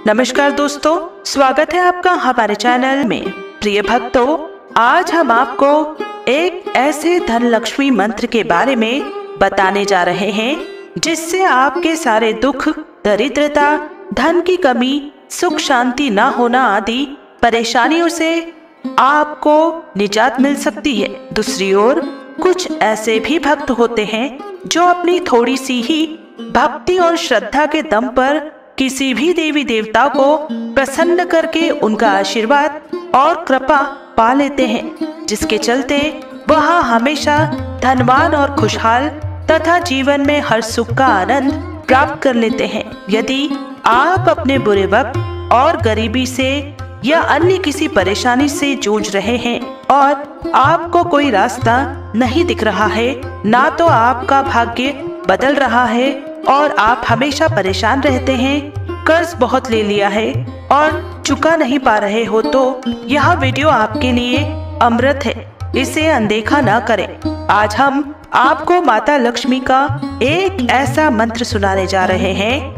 नमस्कार दोस्तों, स्वागत है आपका हमारे चैनल में। प्रिय भक्तों, आज हम आपको एक ऐसे धन लक्ष्मी मंत्र के बारे में बताने जा रहे हैं जिससे आपके सारे दुख, दरिद्रता, धन की कमी, सुख शांति न होना आदि परेशानियों से आपको निजात मिल सकती है। दूसरी ओर कुछ ऐसे भी भक्त होते हैं जो अपनी थोड़ी सी ही भक्ति और श्रद्धा के दम पर किसी भी देवी देवता को प्रसन्न करके उनका आशीर्वाद और कृपा पा लेते हैं, जिसके चलते वह हमेशा धनवान और खुशहाल तथा जीवन में हर सुख का आनंद प्राप्त कर लेते हैं। यदि आप अपने बुरे वक्त और गरीबी से या अन्य किसी परेशानी से जूझ रहे हैं और आपको कोई रास्ता नहीं दिख रहा है, ना तो आपका भाग्य बदल रहा है और आप हमेशा परेशान रहते हैं, कर्ज बहुत ले लिया है और चुका नहीं पा रहे हो, तो यह वीडियो आपके लिए अमृत है, इसे अनदेखा न करें। आज हम आपको माता लक्ष्मी का एक ऐसा मंत्र सुनाने जा रहे हैं।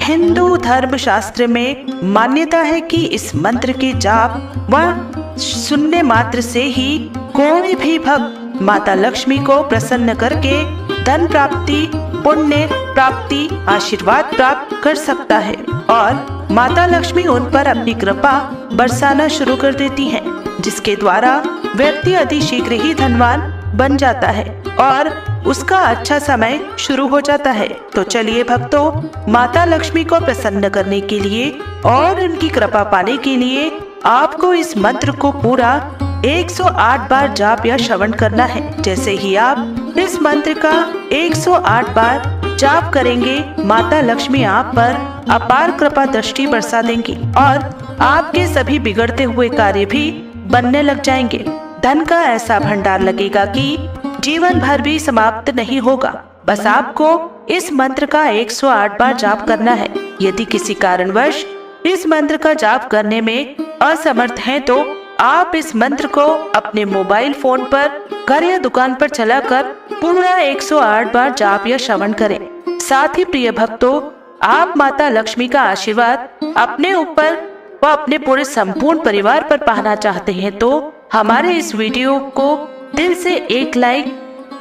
हिंदू धर्म शास्त्र में मान्यता है कि इस मंत्र के जाप व सुनने मात्र से ही कोई भी भक्त माता लक्ष्मी को प्रसन्न करके धन प्राप्ति, पुण्य प्राप्ति, आशीर्वाद प्राप्त कर सकता है और माता लक्ष्मी उन पर अपनी कृपा बरसाना शुरू कर देती हैं, जिसके द्वारा व्यक्ति अति शीघ्र ही धनवान बन जाता है और उसका अच्छा समय शुरू हो जाता है। तो चलिए भक्तों, माता लक्ष्मी को प्रसन्न करने के लिए और उनकी कृपा पाने के लिए आपको इस मंत्र को पूरा 108 बार जाप या श्रवण करना है। जैसे ही आप इस मंत्र का 108 बार जाप करेंगे, माता लक्ष्मी आप पर अपार कृपा दृष्टि बरसा देंगी और आपके सभी बिगड़ते हुए कार्य भी बनने लग जाएंगे। धन का ऐसा भंडार लगेगा कि जीवन भर भी समाप्त नहीं होगा। बस आपको इस मंत्र का 108 बार जाप करना है। यदि किसी कारणवश इस मंत्र का जाप करने में असमर्थ हैं, तो आप इस मंत्र को अपने मोबाइल फोन पर घर या दुकान पर चलाकर पूरा 108 बार जाप या श्रवण करें। साथ ही प्रिय भक्तों, आप माता लक्ष्मी का आशीर्वाद अपने ऊपर व अपने पूरे संपूर्ण परिवार पर पाना चाहते हैं, तो हमारे इस वीडियो को दिल से एक लाइक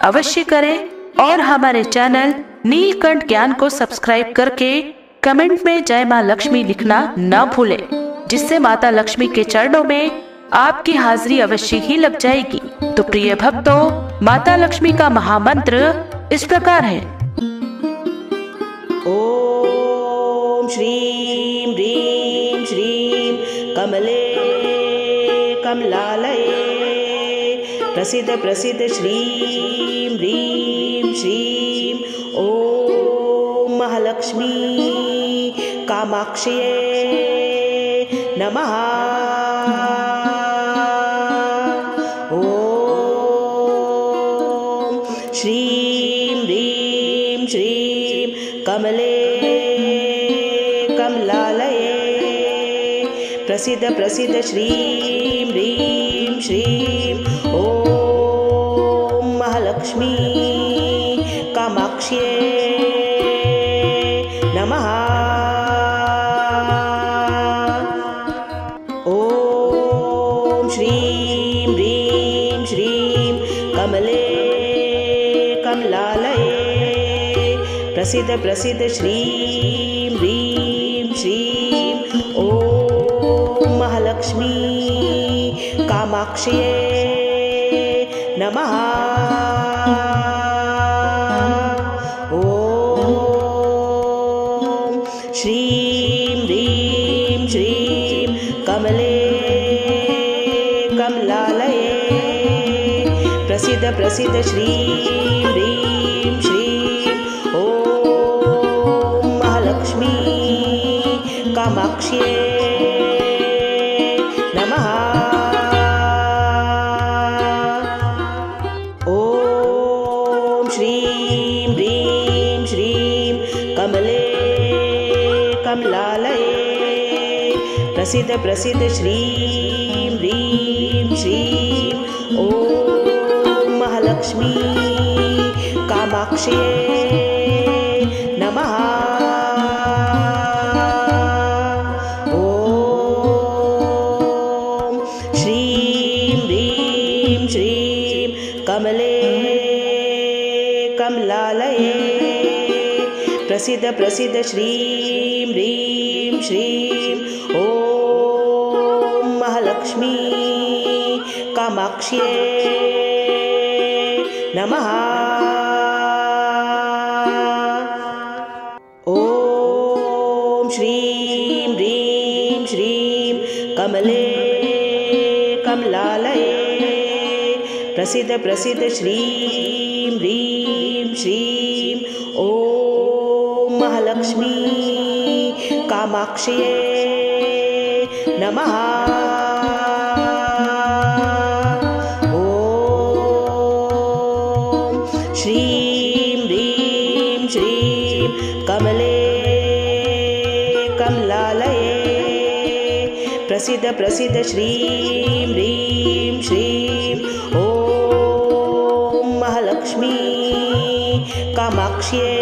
अवश्य करें और हमारे चैनल नीलकंठ ज्ञान को सब्सक्राइब करके कमेंट में जय माँ लक्ष्मी लिखना न भूलें, जिससे माता लक्ष्मी के चरणों में आपकी हाजिरी अवश्य ही लग जाएगी। तो प्रिय भक्तों, माता लक्ष्मी का महामंत्र इस प्रकार है। ओम श्रीं ह्रीं श्रीं कमले कमलालये प्रसिद्ध प्रसिद्ध श्रीं ह्रीं श्रीं ओम महालक्ष्मी कामाक्ष्ये नमः। ओम श्रीं ह्रीं श्रीं कमले कमलालये प्रसिद्ध प्रसिद्ध श्रीं ह्रीं श्रीं ओम महालक्ष्मी कामाक्ष्ये नमः। ओम श्रीं ह्रीं श्रीं कमले कमलालये प्रसिद्ध प्रसिद्ध श्रीं ह्रीं श्रीं ओम महालक्ष्मी कामाक्ष्ये नमः। ओम श्रीं ह्रीं श्रीं कमले कमलालये प्रसिद्ध प्रसिद्ध श्रीं ह्रीं श्रीं ओम महालक्ष्मी कामाक्ष्ये नमः। ओम श्रीं ह्रीं श्रीं कमले कमलालये प्रसिद्ध प्रसिद्ध श्रीं ह्रीं श्रीं ओम महालक्ष्मी कामाक्ष्ये नमः। प्रसीद प्रसीद श्रीं ह्रीं श्रीं ॐ महालक्ष्मी कामाक्ष्यै नमः। ॐ श्रीं ह्रीं श्रीं कमले कमलालये प्रसीद प्रसीद श्रीं ह्रीं श्रीं ॐ महालक्ष्मी कामाक्ष्यै नमः। ॐ श्रीं ह्रीं श्रीं कमले कमलालये प्रसीद प्रसीद श्रीं ह्रीं श्रीं ॐ महालक्ष्मी कामाक्ष्यै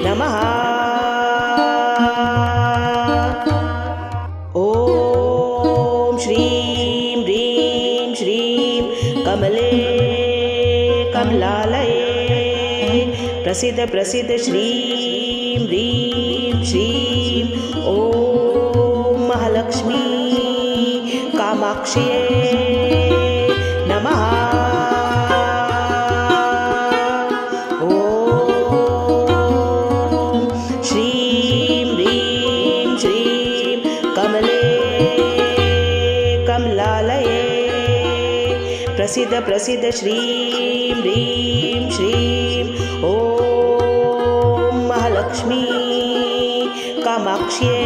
नमः। ॐ श्रीं ह्रीं श्रीं कमले कमलालये प्रसीद प्रसीद श्रीं ह्रीं श्रीं ॐ महालक्ष्मी कामाक्ष्यै नमः। ॐ श्रीं ह्रीं श्रीं कमले कमलालये प्रसीद प्रसीद श्रीं ह्रीं श्रीं ॐ महालक्ष्मी कामाक्ष्यै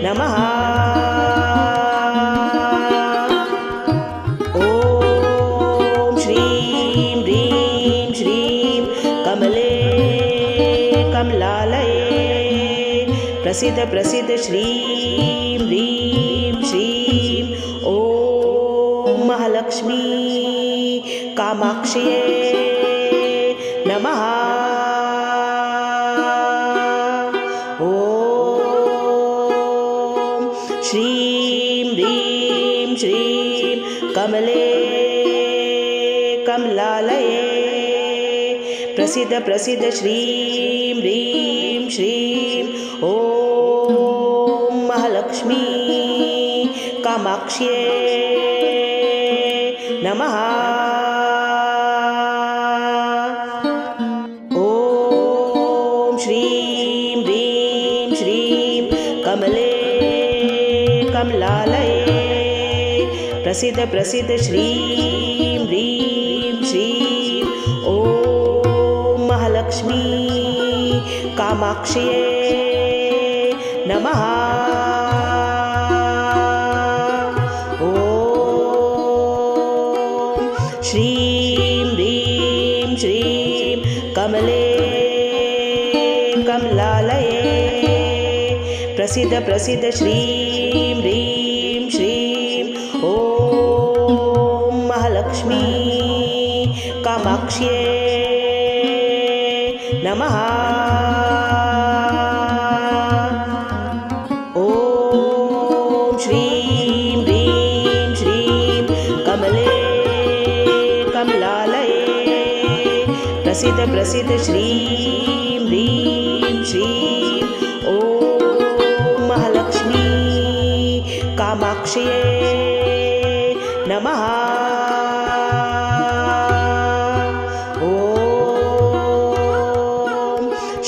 नमः। ॐ श्रीं ह्रीं श्रीं कमले कमलालये प्रसीद प्रसीद श्रीं ह्रीं श्रीं ॐ महालक्ष्मी कामाक्ष्यै नमः। ॐ श्रीं ह्रीं श्रीं कमले कमलालये प्रसीद प्रसीद श्रीं ह्रीं श्रीं ॐ महालक्ष्मी कामाक्ष्यै नमः। ॐ श्रीं ह्रीं श्रीं कमले कमलालये प्रसीद प्रसीद श्रीं ह्रीं श्रीं ॐ महालक्ष्मी कामाक्ष्यै नमः। ॐ श्रीं ह्रीं श्रीं कमले कमलालये प्रसीद प्रसीद श्रीं ह्रीं श्रीं ॐ महालक्ष्मी कामाक्ष्यै नमः। ॐ श्रीं ह्रीं श्रीं कमले कमलालये प्रसीद प्रसीद श्रीं ह्रीं श्रीं ॐ महालक्ष्मी कामाक्ष्यै नमः। ॐ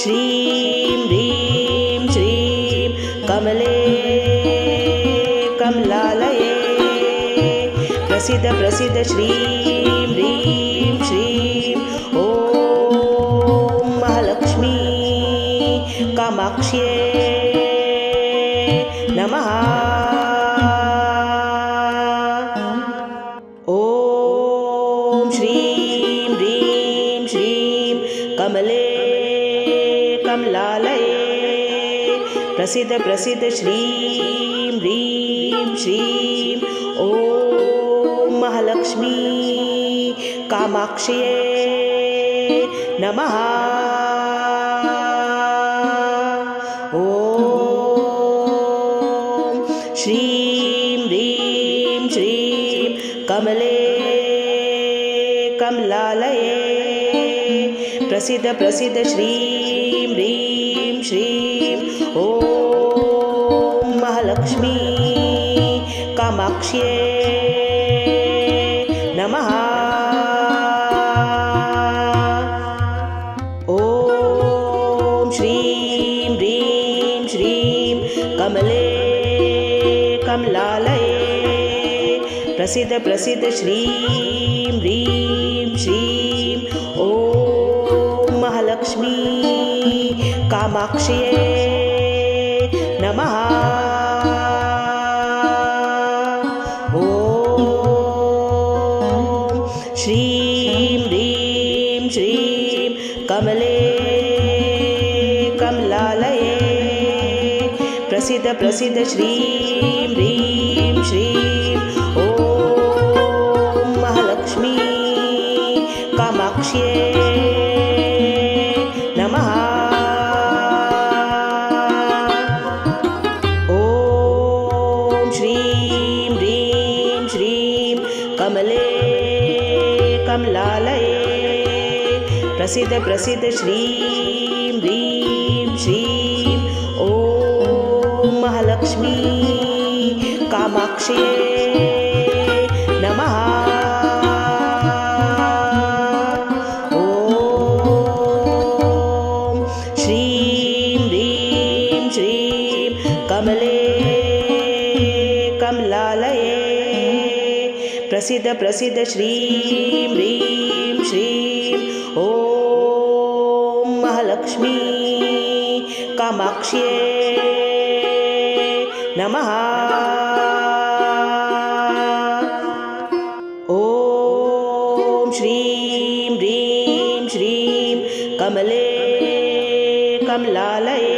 श्रीं ह्रीं श्रीं कमले कमलालये प्रसीद प्रसीद श्रीं ह्रीं श्रीं ॐ महालक्ष्मी कामाक्ष्यै नमः। ॐ श्रीं ह्रीं श्रीं कमले कमलालये प्रसीद प्रसीद श्रीं ह्रीं श्रीं ॐ महालक्ष्मी कामाक्ष्यै नमः। ॐ श्रीं ह्रीं श्रीं कमले कमलालये प्रसीद प्रसीद श्रीं ह्रीं श्रीं ॐ महालक्ष्मी कामाक्ष्ये नमः। ॐ श्रीं ह्रीं श्रीं कमले कमलालये प्रसीद प्रसीद श्रीं ह्रीं श्रीं ॐ महालक्ष्मी कामाक्ष्ये नमः। ॐ श्रीं ह्रीं श्रीं कमले कमलालये प्रसीद प्रसीद श्रीं ह्रीं श्रीं ॐ महालक्ष्मी कामाक्ष्ये नमः। ॐ श्रीं ह्रीं श्रीं कमले कमलालये प्रसीद प्रसीद श्रीं ह्रीं श्रीं ॐ महालक्ष्मी कामाक्ष्ये नमः। ॐ श्रीं ह्रीं श्रीं कमले कमलालये प्रसीद प्रसीद श्रीं ह्रीं श्रीं ॐ महालक्ष्मी कामाक्ष्ये नमः। ॐ श्रीं ह्रीं श्रीं कमले कमलालये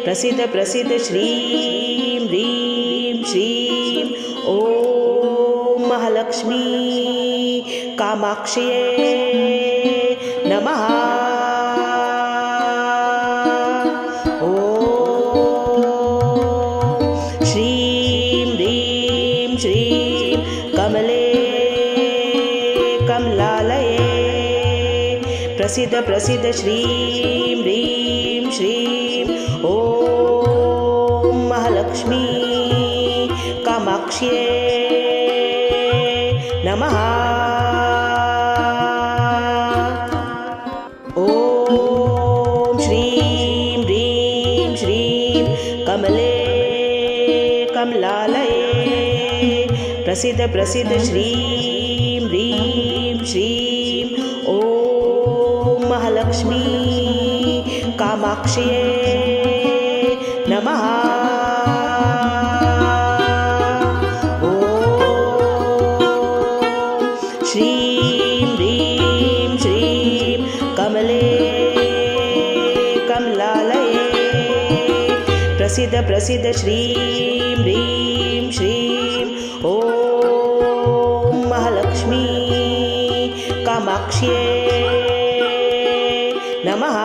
प्रसीद प्रसीद श्रीं ह्रीं श्रीं ॐ महालक्ष्मी कामाक्ष्ये नमः। ॐ श्रीं ह्रीं श्रीं कमले कमलालये प्रसीद प्रसीद श्रीं ह्रीं श्रीं ॐ महालक्ष्मी कामाक्ष्ये नमः। ॐ श्रीं ह्रीं श्रीं कमले कमलालये प्रसीद प्रसीद श्रीं ह्रीं श्रीं ॐ महालक्ष्मी कामाक्ष्ये नमः। ॐ श्रीं ह्रीं श्रीं कमले कमलालये प्रसीद प्रसीद श्रीं ह्रीं श्रीं ॐ महालक्ष्मी कामाक्ष्ये नमः।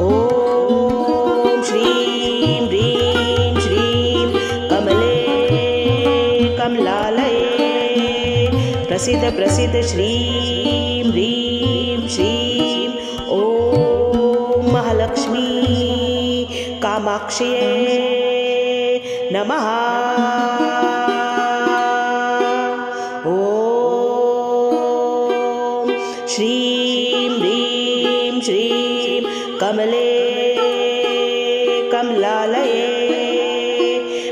ॐ श्रीं ह्रीं श्रीं कमले कमलालये प्रसीद प्रसीद श्रीं ह्रीं श्रीं ॐ महालक्ष्मी कामाक्ष्ये नमः। ॐ श्रीं ह्रीं श्रीं कमले कमलालये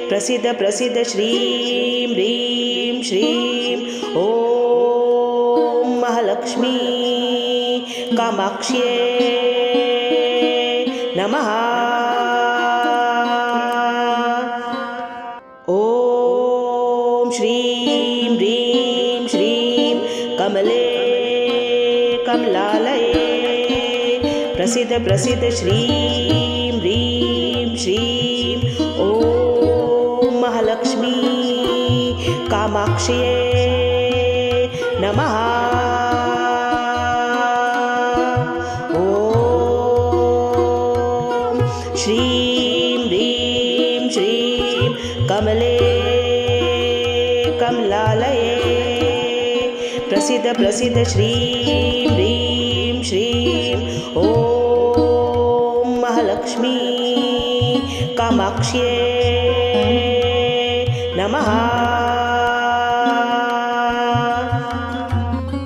प्रसीद प्रसीद श्रीं ह्रीं श्रीं ॐ महालक्ष्मी कामाक्ष्ये नमः। ॐ श्रीं ह्रीं श्रीं कमले कमलालये प्रसीद प्रसीद श्रीं ह्रीं श्रीं ॐ महालक्ष्मी कामाक्ष्ये नमः। ॐ श्रीं ह्रीं श्रीं कमले कमलालये प्रसिद्ध प्रसिद्ध श्रीं ह्रीं श्रीं ॐ महालक्ष्मी कामाक्ष्यै नमः।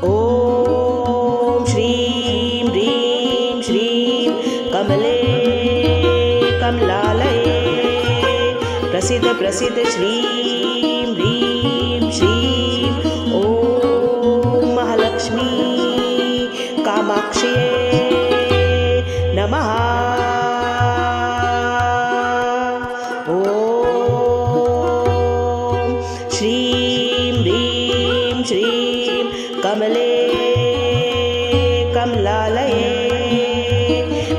ॐ श्रीं ह्रीं श्रीं कमले कमलालये प्रसिद्ध प्रसिद्ध श्रीं ह्रीं श्रीं ॐ महालक्ष्मी कामाक्ष्यै नमः। ॐ श्रीं ह्रीं श्रीं कमले कमलालये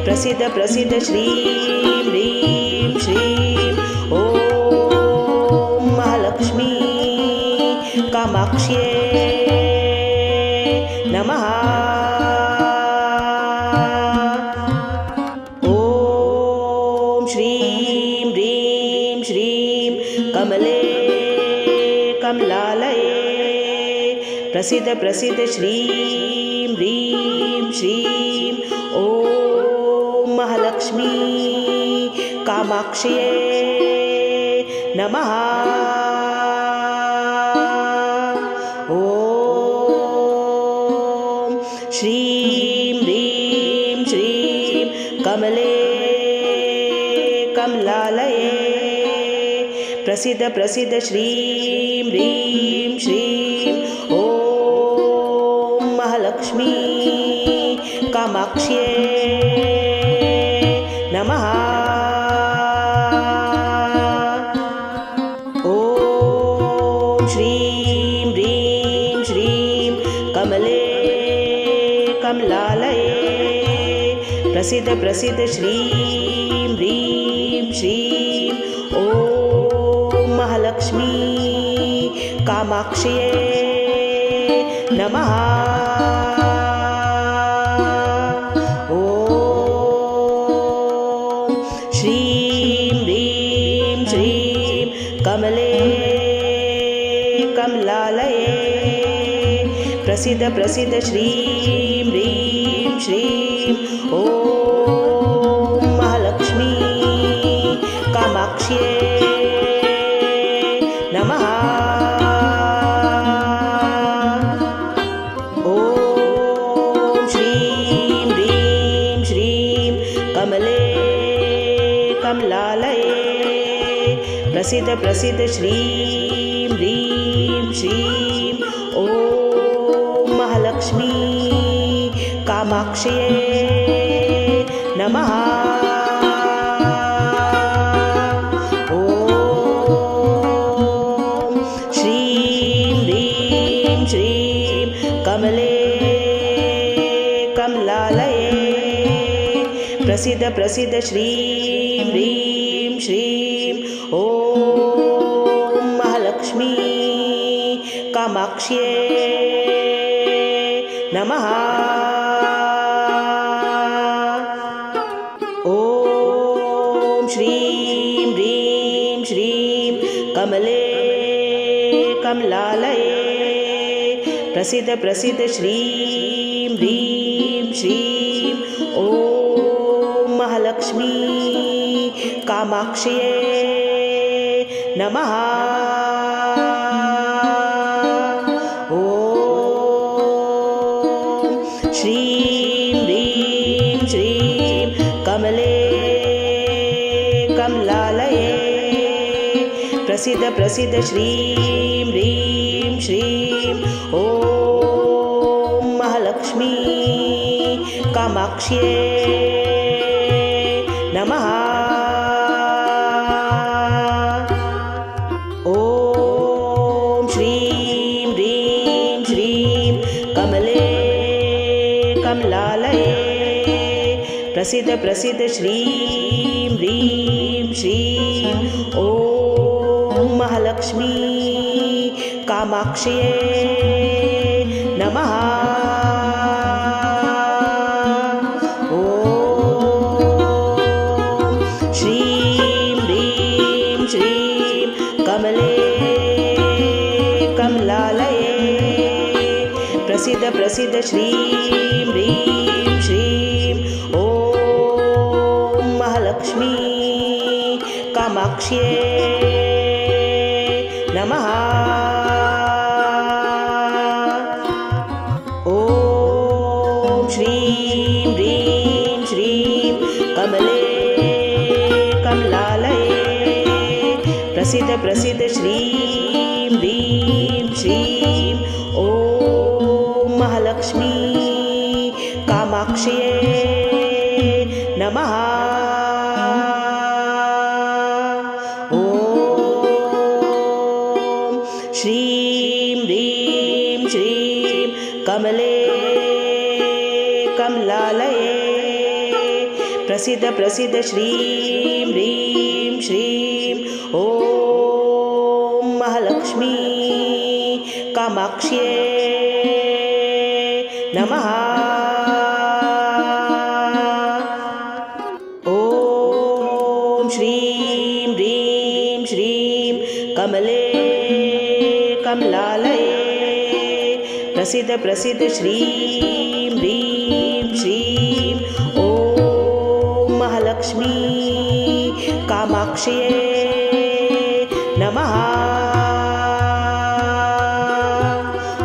प्रसिद्ध प्रसिद्ध श्रीं ह्रीं श्रीं ॐ महालक्ष्मी कामाक्ष्यै नमः। ॐ श्रीं ह्रीं श्रीं कमले कमलालये प्रसिद्ध प्रसिद्ध श्रीं ह्रीं श्रीं ॐ महालक्ष्मी कामाक्ष्यै नमः। ॐ श्रीं ह्रीं श्रीं कमले कमलालये प्रसिद्ध प्रसिद्ध श्रीं ह्रीं श्रीं ॐ महालक्ष्मी कामाक्ष्यै नमः। ॐ श्रीं ह्रीं श्रीं कमले कमलालये प्रसिद्ध प्रसिद्ध श्रीं ह्रीं श्रीं ॐ महालक्ष्मी कामाक्ष्यै नमः। ॐ श्रीं ह्रीं श्रीं कमले कमलालये प्रसिद्ध प्रसिद्ध श्रीं ह्रीं श्रीं ॐ महालक्ष्मी कामाक्ष्यै नमः। ॐ श्रीं ह्रीं श्रीं कमले कमलालये प्रसिद्ध प्रसिद्ध श्रीं ह्रीं श्रीं ॐ महालक्ष्मी कामाक्ष्यै नमः। ॐ श्रीं ह्रीं श्रीं कमले कमलालये प्रसिद्ध प्रसिद्ध श्रीं ह्रीं श्रीं ॐ महालक्ष्मी कामाक्ष्यै नमः। ॐ श्रीं ह्रीं श्रीं कमले कमलालये प्रसिद्ध प्रसिद्ध श्रीं ह्रीं श्रीं ॐ महालक्ष्मी कामाक्ष्यै नमः। ॐ श्रीं ह्रीं श्रीं कमले कमलालये प्रसिद्ध प्रसिद्ध श्रीं ह्रीं श्रीं ॐ महालक्ष्मी कामाक्ष्यै नमः। ॐ श्रीं ह्रीं श्रीं कमले कमलालये प्रसिद्ध प्रसिद्ध श्रीं ह्रीं श्रीं ॐ महालक्ष्मी कामाक्ष्यै नमः। ॐ श्रीं ह्रीं श्रीं कमले कमलालये प्रसिद्ध प्रसिद्ध श्रीं ह्रीं श्रीं ॐ महालक्ष्मी कामाक्ष्यै नमः। ॐ श्रीं ह्रीं श्रीं कमले कमलालये प्रसिद्ध प्रसिद्ध श्रीं ह्रीं श्रीं ॐ महालक्ष्मी कामाक्ष्यै नमः। ॐ श्रीं ह्रीं श्रीं कमले कमलालये प्रसिद्ध प्रसिद्ध श्रीं ह्रीं श्रीं ॐ महालक्ष्मी कामाक्ष्यै नमः। ॐ श्रीं ह्रीं श्रीं कमले कमलालये प्रसिद्ध प्रसिद्ध श्रीं ह्रीं श्रीं ॐ महालक्ष्मी कामाक्ष्यै नमः।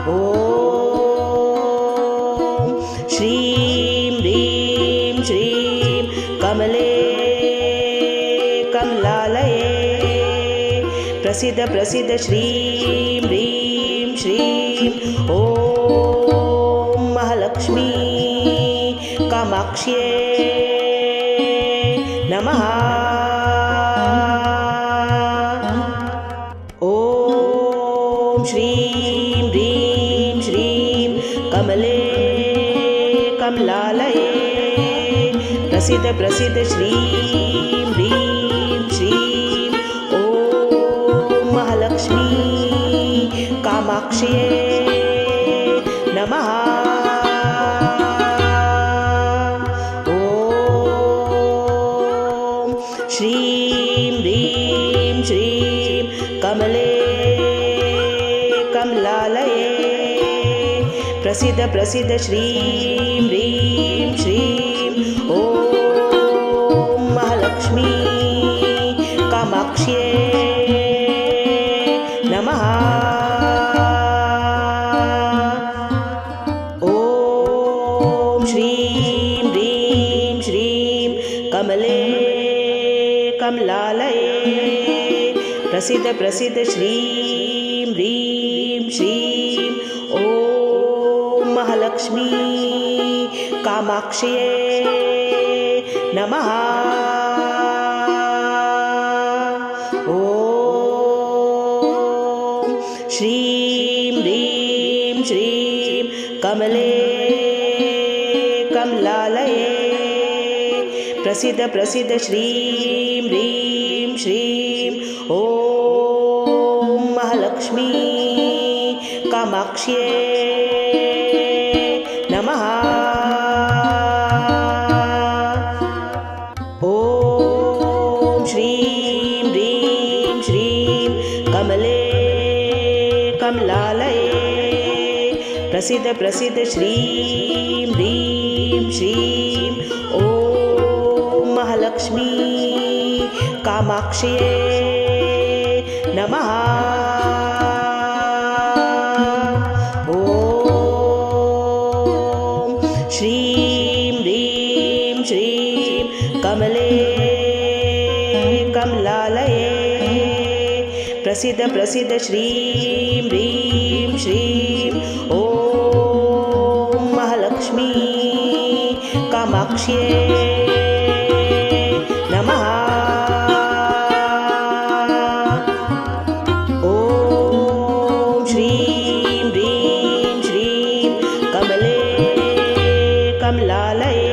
ॐ श्रीं ह्रीं श्रीं कमले कमलालये प्रसिद्ध प्रसिद्ध श्रीं ह्रीं श्रीं ॐ महालक्ष्मी कामाक्ष्यै नमः। ॐ श्रीं ह्रीं श्रीं कमले कमलालये प्रसिद्ध प्रसिद्ध श्रीं ह्रीं श्रीं ॐ महालक्ष्मी कामाक्ष्यै नमः। ॐ श्रीं ह्रीं श्रीं कमले कमलालये प्रसिद्ध प्रसिद्ध श्रीं ह्रीं श्रीं ॐ महालक्ष्मी कामाक्ष्यै नमः। ॐ श्रीं ह्रीं श्रीं कमले कमलालये प्रसिद्ध प्रसिद्ध श्रीं ह्रीं श्रीं ॐ महालक्ष्मी कामाक्ष्यै नमः। ॐ श्रीं ह्रीं श्रीं कमले कमलालये प्रसिद्ध प्रसिद्ध श्रीं ह्रीं श्रीं ॐ महालक्ष्मी कामाक्ष्यै नमः। ॐ श्रीं ह्रीं श्रीं कमले कमलालये प्रसिद्ध प्रसिद्ध श्रीं ह्रीं श्रीं ॐ महालक्ष्मी कामाक्ष्यै नमः। ॐ श्रीं ह्रीं श्रीं कमले कमलालये प्रसिद्ध प्रसिद्ध श्रीं ह्रीं श्रीं ॐ महालक्ष्मी कामाक्ष्यै नमः। ॐ श्रीं ह्रीं श्रीं कमले कमलालये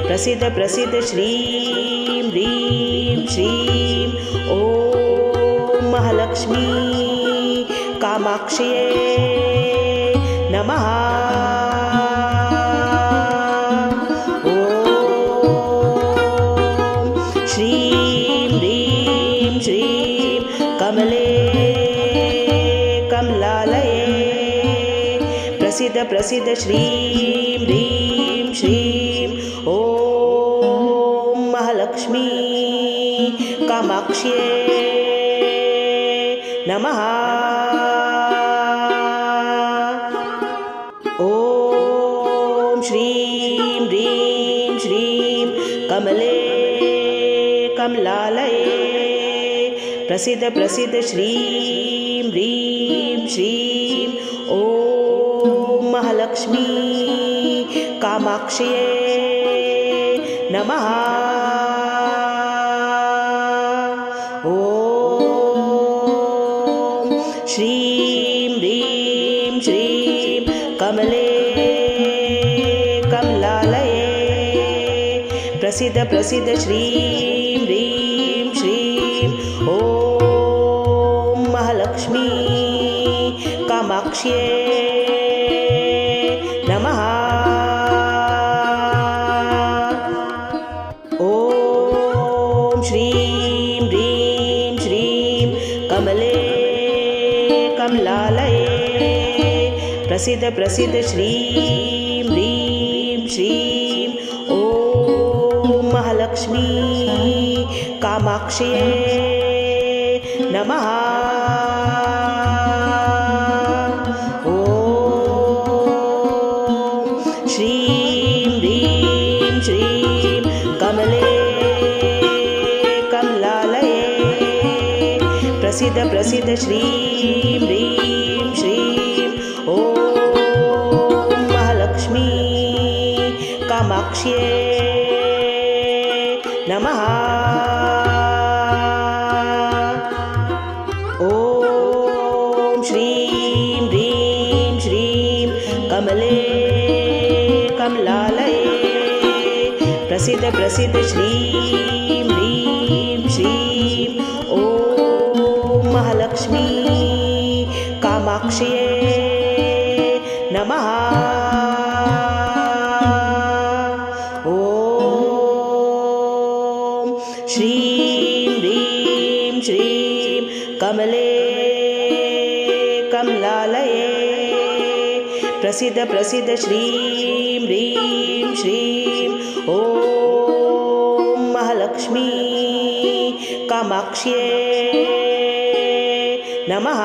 प्रसिद्ध प्रसिद्ध श्रीं ह्रीं श्रीं ॐ महालक्ष्मी कामाक्ष्यै नमः। ॐ श्रीं ह्रीं श्रीं कमले कमलालये प्रसिद्ध प्रसिद्ध श्रीं ह्रीं श्रीं ॐ महालक्ष्मी कामाक्ष्यै नमः। ॐ श्रीं ह्रीं श्रीं कमले कमलालये प्रसिद्ध प्रसिद्ध श्रीं ह्रीं श्रीं ॐ महालक्ष्मी कामाक्ष्यै नमः। ॐ श्रीं ह्रीं श्रीं कमले कमलालये प्रसिद्ध प्रसिद्ध श्रीं ह्रीं श्रीं ॐ महालक्ष्मी कामाक्ष्यै नमः। ॐ श्रीं ह्रीं श्रीं कमले कमलालये प्रसिद्ध प्रसिद्ध श्रीं ह्रीं श्रीं ॐ महालक्ष्मी कामाक्ष्यै नमः। ॐ श्रीं ह्रीं श्रीं कमले कमलालये प्रसिद्ध प्रसिद्ध श्रीं ह्रीं श्रीं ॐ महालक्ष्मी कामाक्ष्यै नमः। ॐ श्रीं ह्रीं श्रीं कमले कमलालये प्रसिद्ध प्रसिद्ध श्रीं ह्रीं श्रीं ॐ महालक्ष्मी कामाक्ष्यै नमः। ॐ श्रीं ह्रीं श्रीं कमले कमलालये प्रसिद्ध प्रसिद्ध श्रीं ह्रीं श्रीं ॐ महालक्ष्मी कामाक्ष्यै नमः।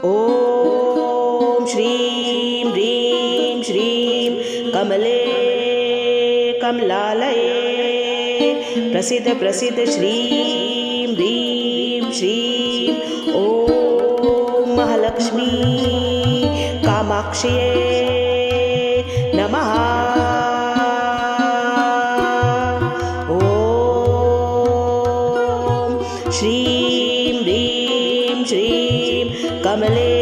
ॐ श्रीं ह्रीं श्रीं कमले कमलालये प्रसिद्ध प्रसिद्ध श्रीं ह्रीं श्रीं ॐ महालक्ष्मी कामाक्ष्यै नमः। ॐ श्रीं ह्रीं श्रीं कमले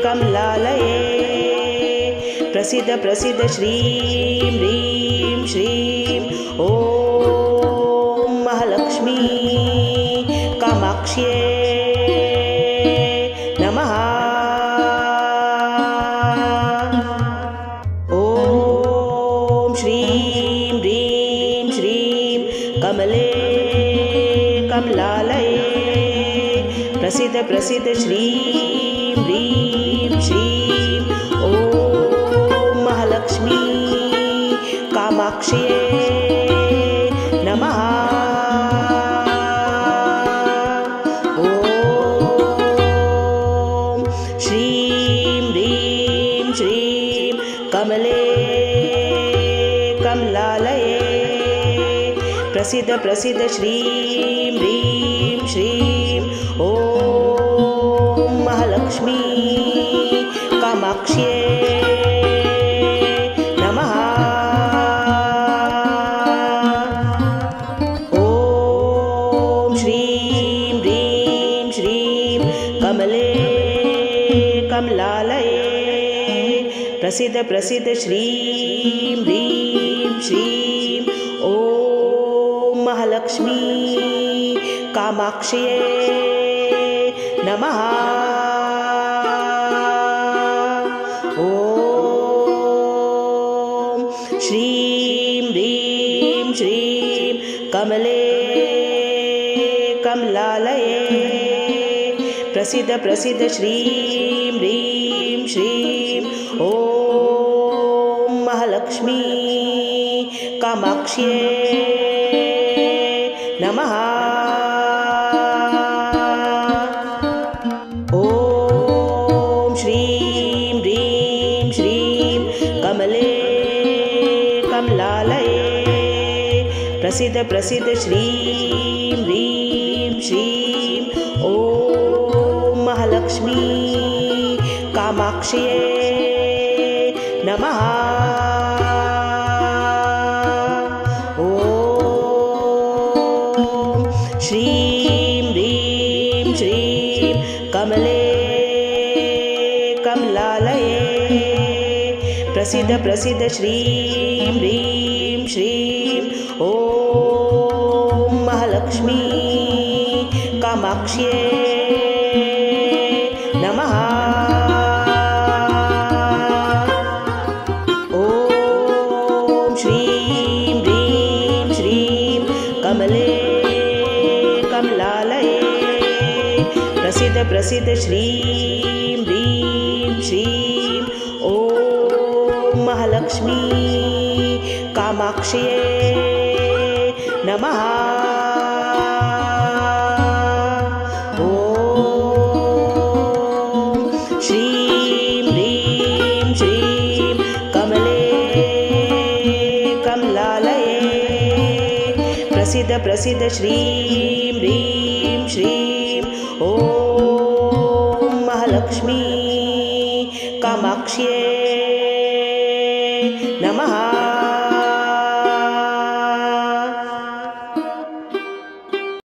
कमलालये प्रसिद्ध प्रसिद्ध श्रीं ह्रीं श्रीं ॐ महालक्ष्मी कामाक्ष्यै नमः। ॐ श्रीं ह्रीं श्रीं कमले कमलालये प्रसिद्ध प्रसिद्ध श्रीं ह्रीं श्रीं ॐ महालक्ष्मी कामाक्ष्यै नमः। ॐ श्रीं ह्रीं श्रीं कमले कमलालये प्रसिद्ध प्रसिद्ध श्रीं ह्रीं श्रीं ॐ महालक्ष्मी कामाक्ष्यै नमः। ॐ श्रीं ह्रीं श्रीं कमले कमलालये प्रसिद्ध प्रसिद्ध श्रीं ह्रीं श्रीं ॐ महालक्ष्मी कामाक्ष्यै नमः। ॐ श्रीं ह्रीं श्रीं कमले कमलालये प्रसिद्ध प्रसिद्ध श्रीं ह्रीं श्रीं ॐ महालक्ष्मी कामाक्ष्ये नमः। ॐ श्रीं ह्रीं श्रीं कमले कमलालये प्रसिद्ध प्रसिद्ध श्रीं ह्रीं श्रीं ॐ महालक्ष्मी कामाक्ष्ये नमः। ॐ श्रीं ह्रीं श्रीं कमले कमलालये प्रसिद्ध प्रसिद्ध श्रीं ह्रीं श्रीं ॐ महालक्ष्मी कामाक्ष्ये नमः। ॐ श्रीं ह्रीं श्रीं कमले कमलालये प्रसिद्ध प्रसिद्ध श्रीं ह्रीं श्रीं ॐ महालक्ष्मी कामाक्ष्ये नमः। ॐ श्रीं ह्रीं श्रीं कमले कमलालये प्रसिद्ध प्रसिद्ध श्रीं ह्रीं श्रीं ॐ महालक्ष्मी कामाक्ष्ये नमः।